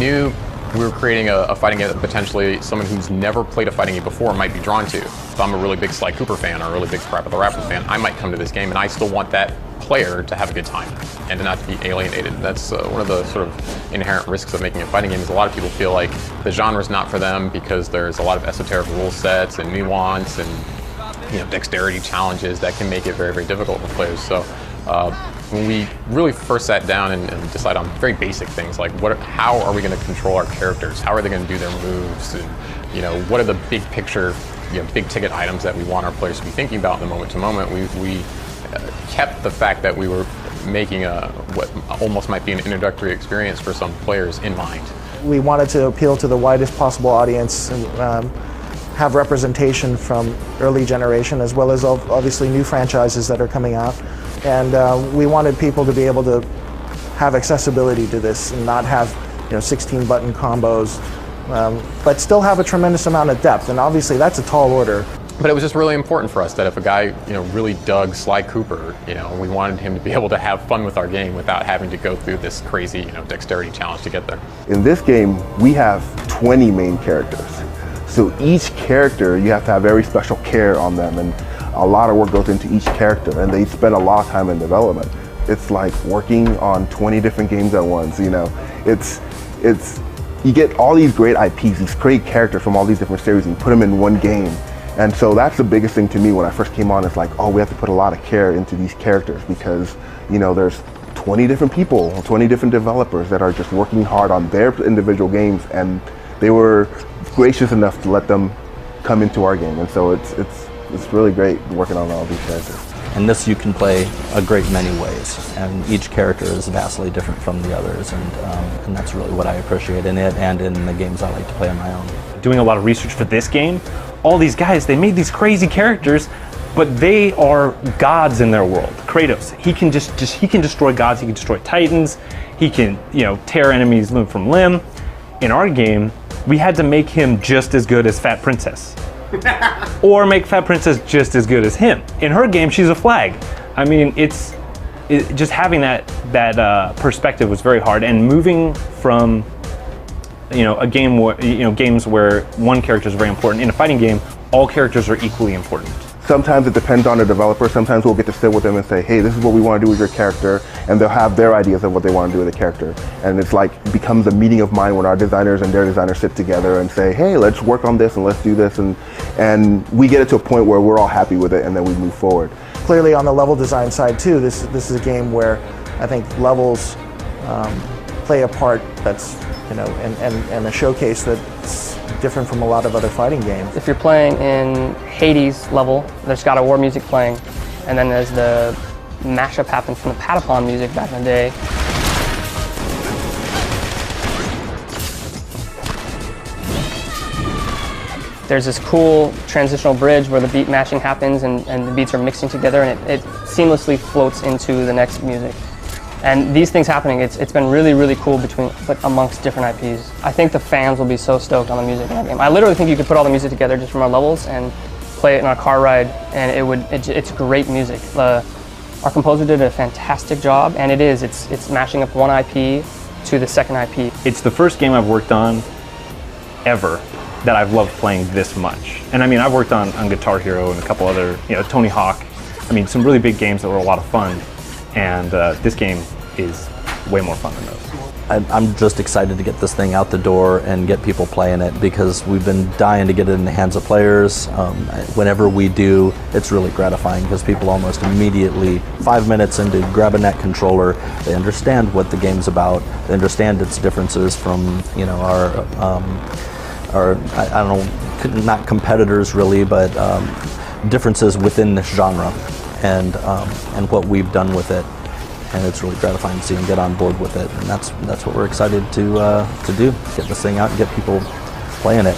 knew we were creating a fighting game that potentially someone who's never played a fighting game before might be drawn to. If I'm a really big Sly Cooper fan or a really big Scrap of the Rapper fan, I might come to this game and I still want that player to have a good time and to not to be alienated. That's one of the sort of inherent risks of making a fighting game is a lot of people feel like the genre's not for them because there's a lot of esoteric rule sets and nuance and dexterity challenges that can make it very, very difficult for players. So when we really first sat down and decided on very basic things like how are we going to control our characters? How are they going to do their moves? And what are the big picture, big ticket items that we want our players to be thinking about in the moment to moment? We kept the fact that we were making what almost might be an introductory experience for some players in mind. We wanted to appeal to the widest possible audience and have representation from early generation as well as obviously new franchises that are coming out. And we wanted people to be able to have accessibility to this and not have 16 button combos, but still have a tremendous amount of depth. And obviously that's a tall order. But it was just really important for us that if a guy really dug Sly Cooper, we wanted him to be able to have fun with our game without having to go through this crazy dexterity challenge to get there. In this game, we have 20 main characters. So each character, you have to have very special care on them, and a lot of work goes into each character, and they spend a lot of time in development. It's like working on 20 different games at once, you get all these great IPs, these great characters from all these different series, and you put them in one game. And so that's the biggest thing to me when I first came on. It's like, oh, we have to put a lot of care into these characters because, there's 20 different people, 20 different developers that are just working hard on their individual games, and they were gracious enough to let them come into our game. And so it's really great working on all these characters. And this you can play a great many ways, and each character is vastly different from the others, and that's really what I appreciate in it and in the games I like to play on my own. Doing a lot of research for this game, all these guys, they made these crazy characters, but they are gods in their world. Kratos, he can he can destroy gods, he can destroy titans, he can tear enemies limb from limb. In our game, we had to make him just as good as Fat Princess. Or make Fat Princess just as good as him. In her game, she's a flag. I mean, just having that perspective was very hard, and moving from a game where games where one character is very important. In a fighting game, all characters are equally important. Sometimes it depends on the developer. Sometimes we'll get to sit with them and say, hey, this is what we want to do with your character, and they'll have their ideas of what they want to do with the character. And it's like, it becomes a meeting of mind when our designers and their designers sit together and say, hey, let's work on this and let's do this, and we get it to a point where we're all happy with it, and then we move forward. Clearly on the level design side too, this is a game where I think levels play a part that's and a showcase that's different from a lot of other fighting games. If you're playing in Hades level, there's God of War music playing, and then as the mashup happens from the Patapon music back in the day. There's this cool transitional bridge where the beat matching happens and the beats are mixing together, and it seamlessly floats into the next music. And these things happening, it's been really, really cool amongst different IPs. I think the fans will be so stoked on the music in that game. I literally think you could put all the music together just from our levels and play it in our car ride, and it's great music. Our composer did a fantastic job, and it's mashing up one IP to the second IP. It's the first game I've worked on ever that I've loved playing this much. And I mean, I've worked on Guitar Hero and a couple other, Tony Hawk. I mean, some really big games that were a lot of fun. And this game is way more fun than those. I'm just excited to get this thing out the door and get people playing it, because we've been dying to get it in the hands of players. Whenever we do, it's really gratifying because people almost immediately, 5 minutes into grabbing that controller, they understand what the game's about, they understand its differences from our I don't know, not competitors really, but differences within this genre. And what we've done with it, and it's really gratifying to see them get on board with it, and that's what we're excited to do, get this thing out and get people playing it.